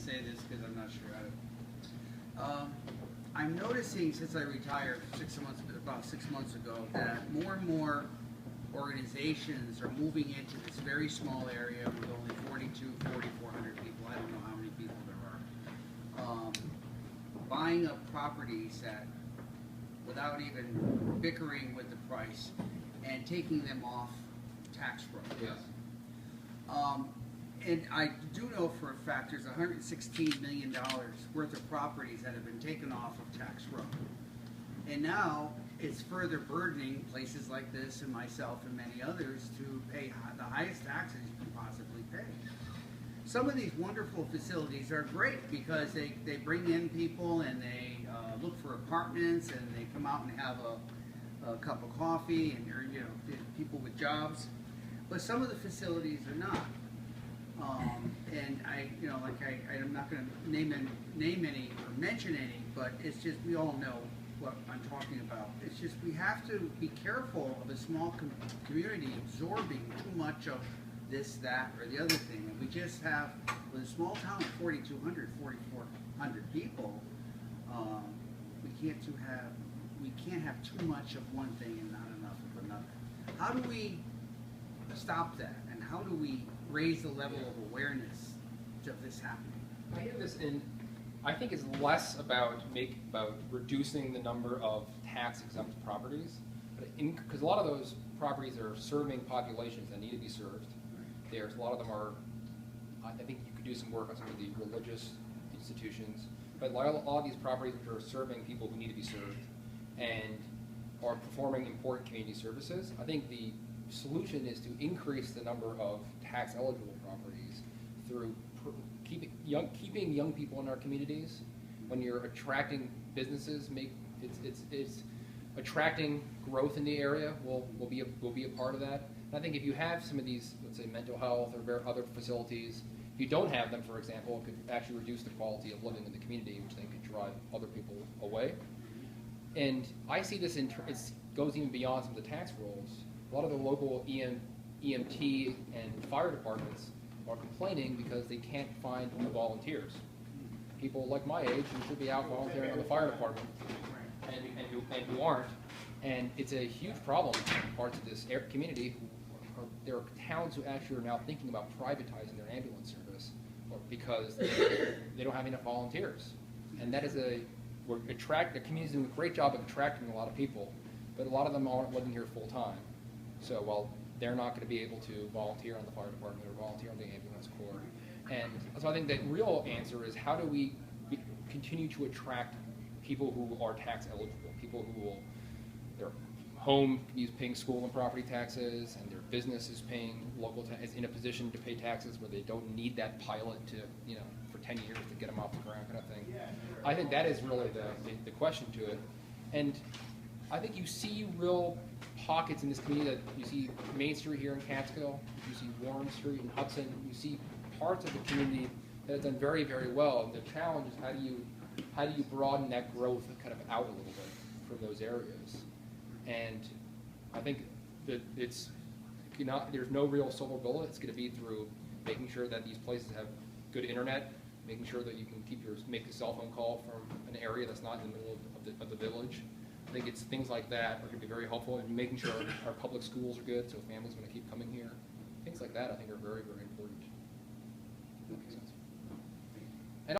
say this because I'm not sure how to. I'm noticing since I retired about 6 months ago, that more and more organizations are moving into this very small area with only 4,400 people. I don't know how many people there are. Buying up properties that, without even bickering with the price, and taking them off tax roll. Yes. And I do know for a fact there's $116 million worth of properties that have been taken off of tax roll. And now it's further burdening places like this and myself and many others to pay the highest taxes you can possibly pay. Some of these wonderful facilities are great because they bring in people and they look for apartments and they come out and have a cup of coffee and you're, people with jobs. But some of the facilities are not. And I'm not going to name any or mention any, but it's just, we all know what I'm talking about. It's just, we have to be careful of a small community absorbing too much of this, that, or the other thing. And we just have, with a small town of 4,200, 4,400 people, we can't have too much of one thing and not enough of another. How do we stop that? And how do we raise the level of awareness of this happening? I hear this in, I think it's less about reducing the number of tax-exempt properties, because a lot of those properties are serving populations that need to be served. There's a lot of them are, I think you could do some work on some of the religious institutions, but a lot of these properties which are serving people who need to be served and are performing important community services. I think the solution is to increase the number of tax-eligible properties through keeping young people in our communities. When you're attracting businesses, it's attracting growth in the area will be a part of that. And I think if you have some of these, let's say, mental health or other facilities, if you don't have them, for example, it could actually reduce the quality of living in the community, which then could drive other people away. And I see this it goes even beyond some of the tax rolls. A lot of the local EMT and fire departments are complaining because they can't find the volunteers. People like my age who should be out volunteering in the fire department and who aren't. And it's a huge problem in parts of this community. There are towns who actually are now thinking about privatizing their ambulance service because they don't have enough volunteers. And that is the community's doing a great job of attracting a lot of people, but a lot of them aren't living here full time. So while they're not going to be able to volunteer on the fire department or volunteer on the ambulance corps. And so I think the real answer is how do we continue to attract people who are tax eligible, people who will, their home is paying school and property taxes and their business is paying local taxes, in a position to pay taxes where they don't need that pilot to, for 10 years to get them off the ground kind of thing. I think that is really the question to it. And I think you see real pockets in this community that you see Main Street here in Catskill, you see Warren Street in Hudson, you see parts of the community that have done very, very well. And the challenge is how do you broaden that growth kind of out a little bit for those areas? And I think that there's no real silver bullet. It's going to be through making sure that these places have good internet, making sure that you can make a cell phone call from an area that's not in the middle of the village. I think it's things like that are going to be very helpful in making sure our public schools are good, so families are going to keep coming here. Things like that I think are very, very important. Okay.